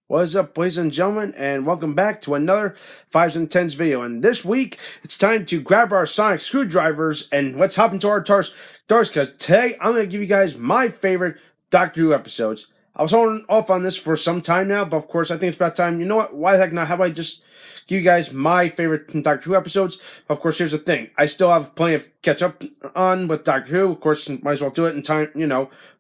What is up, ladies and gentlemen, and welcome back to another 5s and 10s video. And this week, it's time to grab our sonic screwdrivers and let's hop into our doors, because today I'm going to give you guys my favorite Doctor Who episodes. I was holding off on this for some time now, but of course, I think it's about time. You know what? Why the heck not? How about I just give you guys my favorite Doctor Who episodes? Of course, here's the thing. I still have plenty of catch up on with Doctor Who. Of course, might as well do it in time,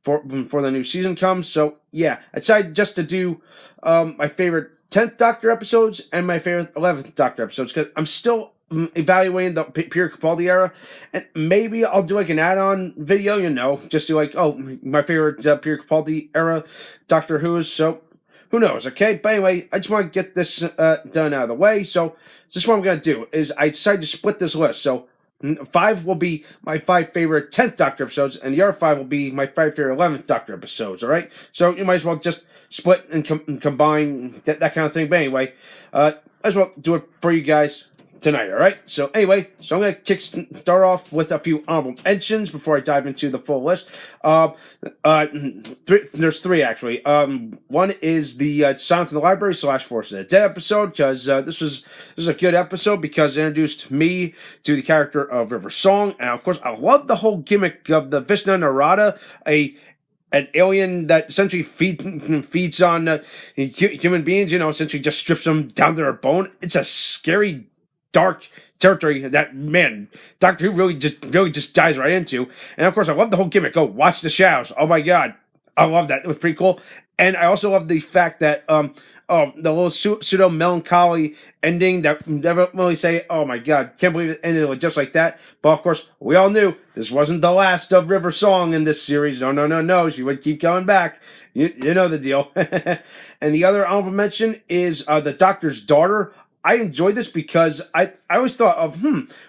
before the new season comes. So, yeah, I decided just to do my favorite 10th Doctor episodes and my favorite 11th Doctor episodes, because I'm still evaluating the Peter Capaldi era, and maybe I'll do like an add-on video, just do like, my favorite Peter Capaldi era Doctor Who's, so who knows, okay? But anyway, I just want to get this done out of the way, so this is what I'm going to do, is I decided to split this list, so 5 will be my 5 favorite 10th Doctor episodes, and the other 5 will be my 5 favorite 11th Doctor episodes, alright? So you might as well just split and combine that kind of thing. But anyway, might as well do it for you guys tonight, alright? So anyway, I'm going to start off with a few honorable mentions before I dive into the full list. There's 3 actually. One is the Silence in the Library / Force of the Dead episode, because this is a good episode because it introduced me to the character of River Song, and of course I love the whole gimmick of the Vishnu Narada, an alien that essentially feeds on human beings, essentially just strips them down to their bone. It's a scary, dark territory that, man, Doctor Who really just dives right into. And of course, I love the whole gimmick. Oh, watch the shadows. Oh my god, I love that. It was pretty cool. And I also love the fact that the little pseudo melancholy ending that never really say, oh my god, can't believe it ended just like that. But of course, we all knew this wasn't the last of River Song in this series. No. She would keep going back. You know the deal. And the other honorable mention is the Doctor's daughter. I enjoyed this because I always thought of,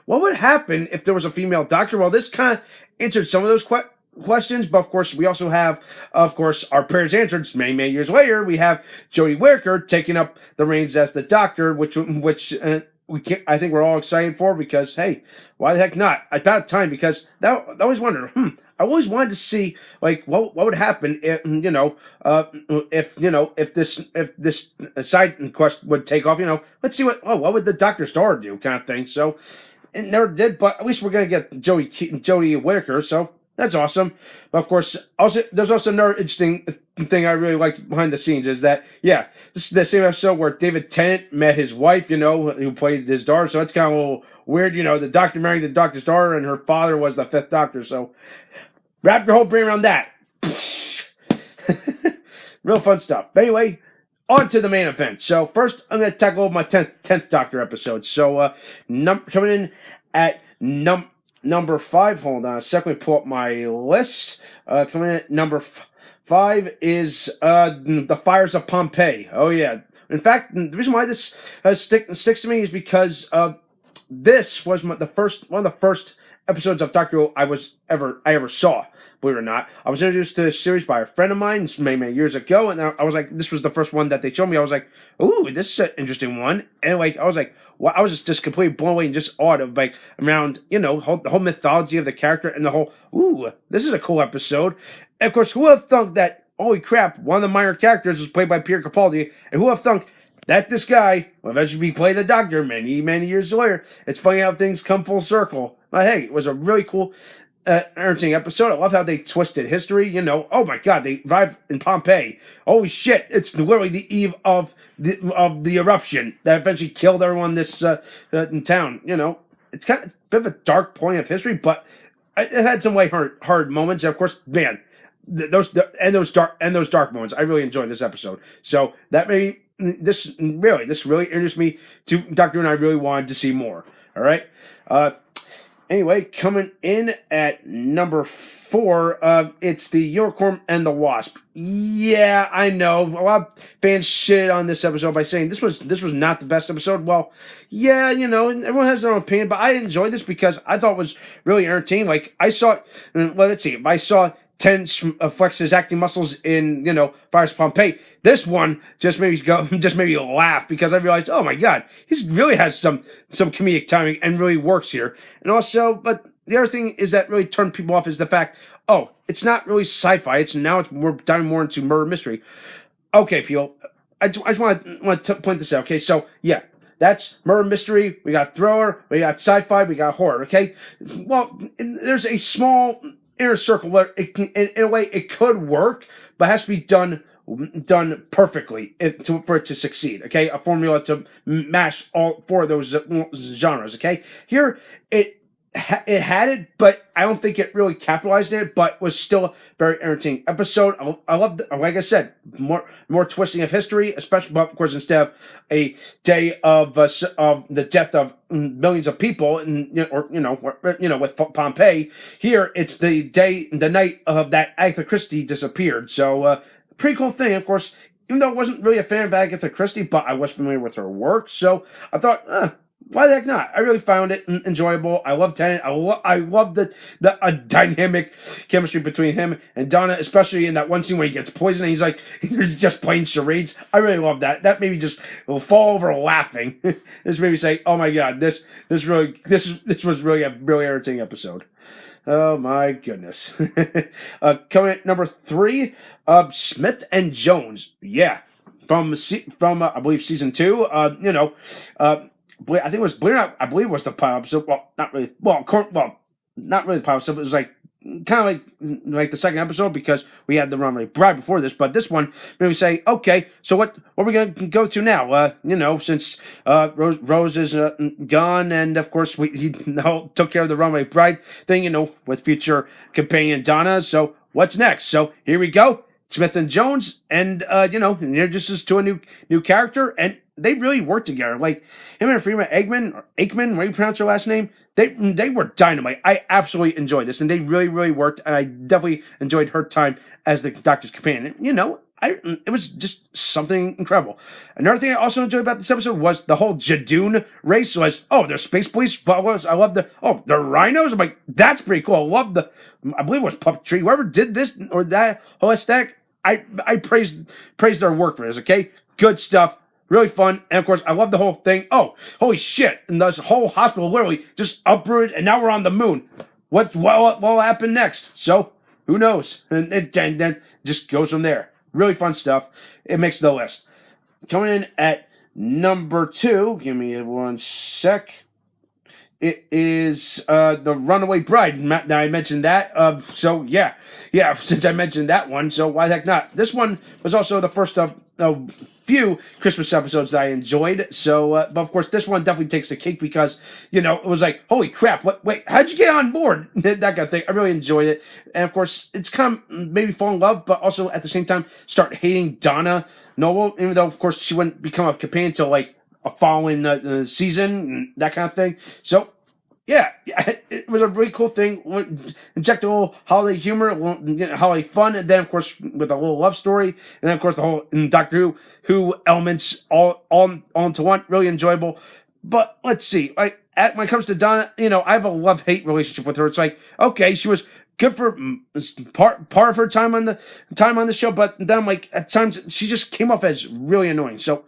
what would happen if there was a female Doctor? Well, this kind of answered some of those questions, but of course we also have, our prayers answered. Many years later, we have Jodie Whittaker taking up the reins as the Doctor, which I think we're all excited for, because hey, why the heck not? About time, because I always wondered, I always wanted to see like what would happen if if this side quest would take off. Let's see what would the Doctor's daughter do, kind of thing. So it never did, but at least we're gonna get Jodie Whittaker, so that's awesome. But of course, there's also another interesting thing I really liked behind the scenes, is that, this is the same episode where David Tennant met his wife, who played his daughter. So it's kind of a little weird, the Doctor married the Doctor's daughter, and her father was the 5th Doctor. So wrap your whole brain around that. Real fun stuff. But anyway, on to the main event. So first, I'm going to tackle my 10th Doctor episode. So coming in at number 5, hold on a second, let me pull up my list. Coming in at number 5 is The Fires of Pompeii. Oh yeah. In fact, the reason why this sticks to me is because this was one of the first episodes of Doctor Who I ever saw. Believe it or not, I was introduced to the series by a friend of mine many years ago, and I was like, this was the first one that they showed me. I was like, ooh, this is an interesting one, and I was like, well, I was just completely blown away and just awed of around the whole mythology of the character, and the whole, ooh, this is a cool episode. And of course, who would have thunk that? Holy crap! One of the minor characters was played by Peter Capaldi, and who would have thunk that this guy will eventually play the Doctor many years later? It's funny how things come full circle. But hey, it was a really cool, entertaining episode. I love how they twisted history. Oh my god, they arrived in Pompeii. Holy shit! It's literally the eve of the eruption that eventually killed everyone in town. It's kind of a bit of a dark point of history, but it had some hard moments. And of course, man, those dark moments. I really enjoyed this episode. So that this really introduced me to Doctor Who, and I really wanted to see more. All right. Anyway, coming in at number 4, it's the Unicorn and the Wasp. Yeah, I know. A lot of fans shit on this episode by saying this was not the best episode. Well, yeah, everyone has their own opinion, but I enjoyed this because I thought it was really entertaining. Like, I saw, let's see, I saw Ten flex his acting muscles in, Fires of Pompeii. This one just made me laugh, because I realized, oh my god, he really has some comedic timing and really works here. And also, but the other thing is that really turned people off is the fact, it's not really sci-fi. We're diving more into murder mystery. Okay, people, I just want to point this out. Okay, so yeah. That's murder mystery. We got thriller. We got sci-fi. We got horror. Okay. Well, there's a small inner circle where in a way it could work, but it has to be done perfectly for it to succeed. Okay, a formula to mash all four of those genres. Okay, here it had it, but I don't think it really capitalized it. But was still a very entertaining episode. I love, like I said, more twisting of history, especially, but of course, instead of a day of the death of millions of people, and with Pompeii, here it's the night of that Agatha Christie disappeared. So, pretty cool thing, of course. Even though I wasn't really a fan of Agatha Christie, but I was familiar with her work, so I thought, why the heck not? I really found it enjoyable. I love Tennant. I love the dynamic chemistry between him and Donna, especially in that one scene where he gets poisoned and he's like, he's just playing charades. I really love that. That made me just fall over laughing. This made me say, oh my god, this was really a really entertaining episode. Oh my goodness. Coming at number 3, Smith and Jones. Yeah. From I believe season 2. I think it was Blair. I believe it was the pilot episode. Well, not really. Well, not really the pilot episode. It was like kind of like the second episode because we had the Runaway Bride before this. But this one made me say, okay, so what are we gonna go to now? Since Rose is gone, and of course he took care of the Runaway Bride thing, with future companion Donna. So what's next? So here we go. Smith and Jones, and introduces to a new character, and they really work together. Like him and Freeman Aikman, where you pronounce her last name, they were dynamite. I absolutely enjoyed this, and they really, really worked. And I definitely enjoyed her time as the Doctor's companion. It was just something incredible. Another thing I also enjoyed about this episode was the whole Jadoon race. They're space police. I love they're rhinos. I'm like, that's pretty cool. I believe it was puppetry. Whoever did this or that whole aesthetic, I praise their work for this. Okay, good stuff. Really fun. And of course, I love the whole thing. Oh, holy shit. And this whole hospital literally just uprooted and now we're on the moon. What will happen next? So, who knows? And then just goes from there. Really fun stuff. It makes the list. Coming in at number 2. Give me one sec. It is the Runaway Bride. Now I mentioned that. So yeah. Since I mentioned that one, so why the heck not? This one was also the first of few Christmas episodes that I enjoyed. So, but of course, this one definitely takes the cake because it was like, holy crap! Wait, how'd you get on board? That kind of thing. I really enjoyed it, and of course, it's kind of maybe fall in love, but also at the same time start hating Donna Noble, even though of course she wouldn't become a companion until like a following season, and that kind of thing. So, yeah, it was a really cool thing. Inject a little holiday humor, holiday fun, and then, of course, with a little love story, and then, of course, the whole Doctor Who elements all into one. Really enjoyable. But let's see. When it comes to Donna, I have a love-hate relationship with her. It's like, okay, she was good for part of her time on the show, but then, like, at times, she just came off as really annoying. So,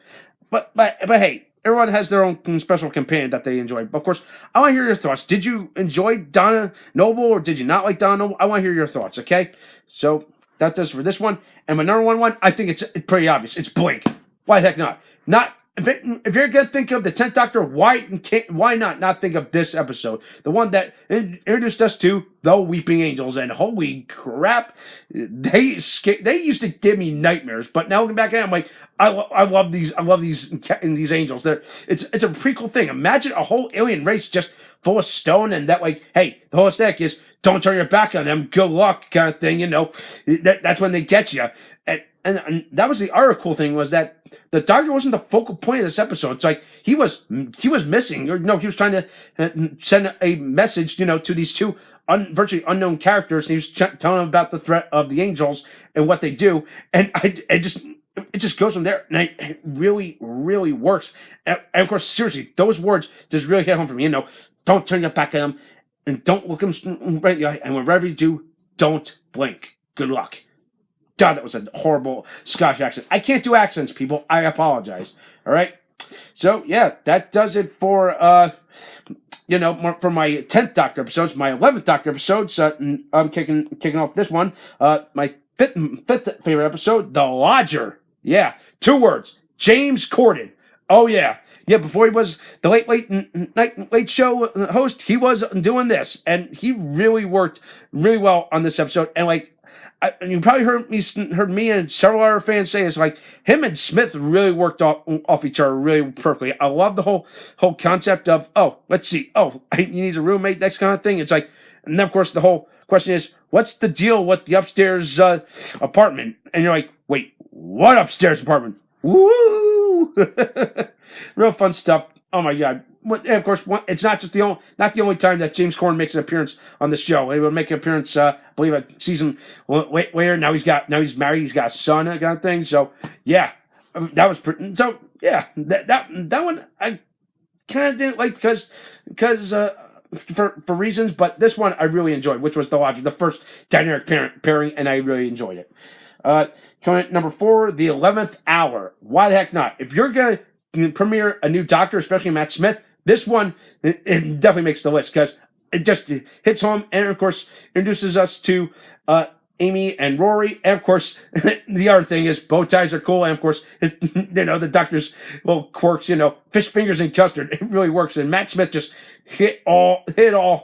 but hey. Everyone has their own special companion that they enjoy. But of course, I want to hear your thoughts. Did you enjoy Donna Noble or did you not like Donna Noble? I want to hear your thoughts, okay? So that does for this one. And my number one, I think it's pretty obvious. It's Blink. Why the heck not? If you're going to think of the 10th Doctor, why not think of this episode? The one that introduced us to the Weeping Angels. And holy crap, they used to give me nightmares. But now looking back at it, I'm like, I love these angels. It's a pretty cool thing. Imagine a whole alien race just full of stone and that, like, hey, the whole aesthetic is don't turn your back on them, good luck kind of thing, that's when they get you. And that was the other cool thing was that the Doctor wasn't the focal point of this episode. It's like he was missing, or he was trying to send a message, to these two virtually unknown characters. And he was telling them about the threat of the angels and what they do. And it just goes from there, and it really, really works. And of course, seriously, those words just really hit home for me. Don't turn your back at them, and don't look them right in the eye. And wherever you do, don't blink. Good luck. God, that was a horrible Scottish accent. I can't do accents, people. I apologize. All right. So yeah, that does it for for my 10th Doctor episodes, my 11th Doctor episodes. I'm kicking off this one. My fifth favorite episode, The Lodger. Yeah, 2 words. James Corden. Oh yeah, yeah. Before he was the late show host, he was doing this, and he really worked really well on this episode. And like, you probably heard me and several other fans say it's like him and Smith really worked off each other really perfectly. I love the whole concept of, oh, let's see, oh, he needs a roommate, that kind of thing. It's like, and then of course the whole question is, what's the deal with the upstairs apartment? And you're like, wait, what upstairs apartment? Woo! Real fun stuff. Oh my god! And of course, it's not the only time that James Corden makes an appearance on the show. He will make an appearance, I believe, a season later. Now he's married. He's got a son, that kind of thing. So yeah, that was pretty. So yeah, that one I kind of didn't like because for reasons, but this one I really enjoyed, which was the first dynamic pairing, and I really enjoyed it. Coming at number 4, the 11th Hour. Why the heck not? If you're gonna premiere a new Doctor, especially Matt Smith, this one it definitely makes the list because it just hits home, and of course introduces us to Amy and Rory, and of course the other thing is bow ties are cool, and of course the Doctor's little quirks, fish fingers and custard. It really works, and Matt Smith just hit all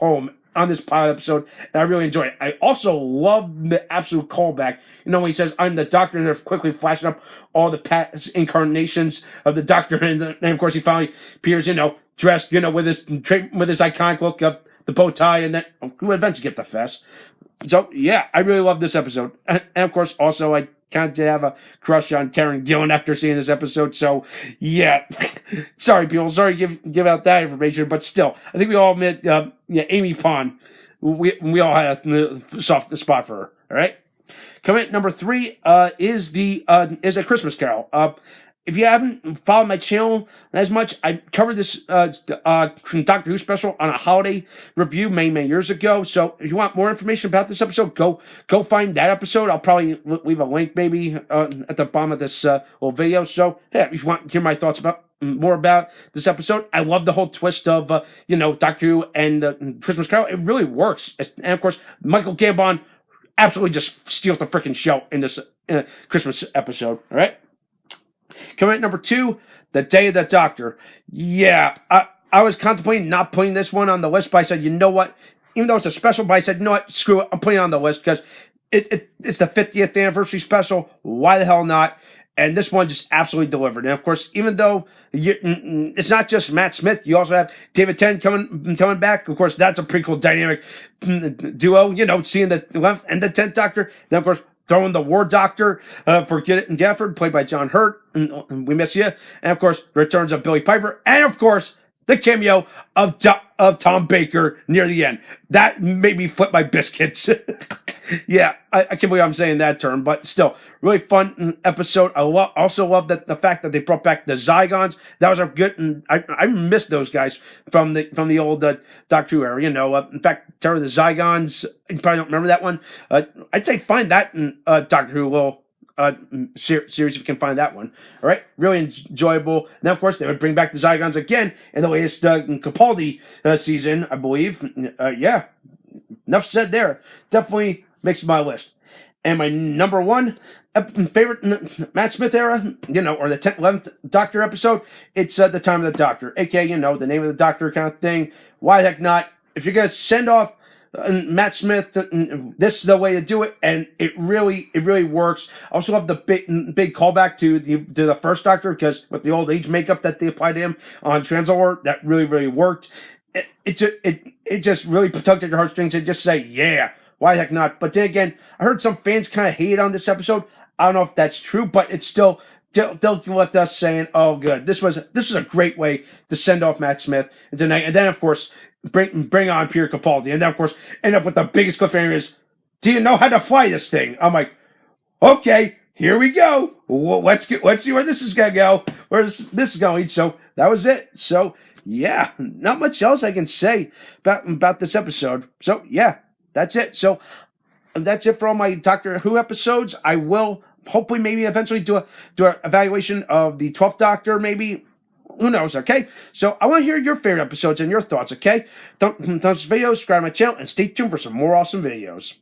home on this pilot episode, and I really enjoyed it. I also love the absolute callback. When he says, "I'm the Doctor," and they're quickly flashing up all the past incarnations of the Doctor, and of course he finally appears, dressed, with his iconic look of the bow tie, and then we eventually get the fest. So yeah, I really love this episode, and of course also I kind of did have a crush on Karen Gillan after seeing this episode. So yeah, sorry people, sorry to give out that information, but still, I think we all admit, Amy Pond, we all had a soft spot for her. All right, coming at number 3 is A Christmas Carol. If you haven't followed my channel as much, I covered this Doctor Who special on a holiday review many years ago. So if you want more information about this episode, go find that episode. I'll probably leave a link maybe at the bottom of this little video. So yeah, if you want to hear my thoughts more about this episode, I love the whole twist of Doctor Who and the Christmas Carol. It really works, and of course Michael Gambon absolutely just steals the freaking show in this Christmas episode. All right. Coming at number 2, The Day of the Doctor. Yeah, I was contemplating not putting this one on the list, but I said, you know what? Even though it's a special, but I said, you know what? Screw it. I'm putting it on the list because it's the 50th anniversary special. Why the hell not? And this one just absolutely delivered. And of course, even though it's not just Matt Smith, you also have David Tennant coming back. Of course, that's a pretty cool dynamic duo. Seeing the 11th and the 10th Doctor. Then of course, throwing the War Doctor for Gafford, played by John Hurt. And we miss you. And of course, returns of Billy Piper. And of course, the cameo of Tom Baker near the end. That made me flip my biscuits. Yeah, I can't believe I'm saying that term, but still, really fun episode. I also love the fact that they brought back the Zygons. That was a good, and I miss those guys from the old Doctor Who era. In fact, Terror of the Zygons. You probably don't remember that one. I'd say find that in Doctor Who little series if you can find that one. All right, really enjoyable. And then of course they would bring back the Zygons again in the latest Capaldi season, I believe. Yeah, enough said there. Definitely makes my list. And my number 1 favorite Matt Smith era, or the 10th, 11th Doctor episode, it's The Time of the Doctor, aka, the name of the Doctor kind of thing. Why the heck not? If you're going to send off Matt Smith, this is the way to do it, and it really works. I also love the big callback to the first Doctor, because with the old age makeup that they applied to him on Translator, that really worked. It just really tugged at your heartstrings and just say, yeah, why the heck not? But then again, I heard some fans kind of hate on this episode. I don't know if that's true, but it's still they'll left us saying, "Oh, good. This was a great way to send off Matt Smith tonight." And then, of course, bring on Peter Capaldi, and then, of course, end up with the biggest cliffhanger is, "Do you know how to fly this thing?" I'm like, "Okay, here we go. Let's see where this is gonna go. Where this is going." So that was it. So yeah, not much else I can say about this episode. So yeah. That's it. So that's it for all my Doctor Who episodes. I will hopefully maybe eventually do an evaluation of the 12th Doctor, maybe. Who knows, okay? So I want to hear your favorite episodes and your thoughts, okay? Thumbs this video, subscribe to my channel, and stay tuned for some more awesome videos.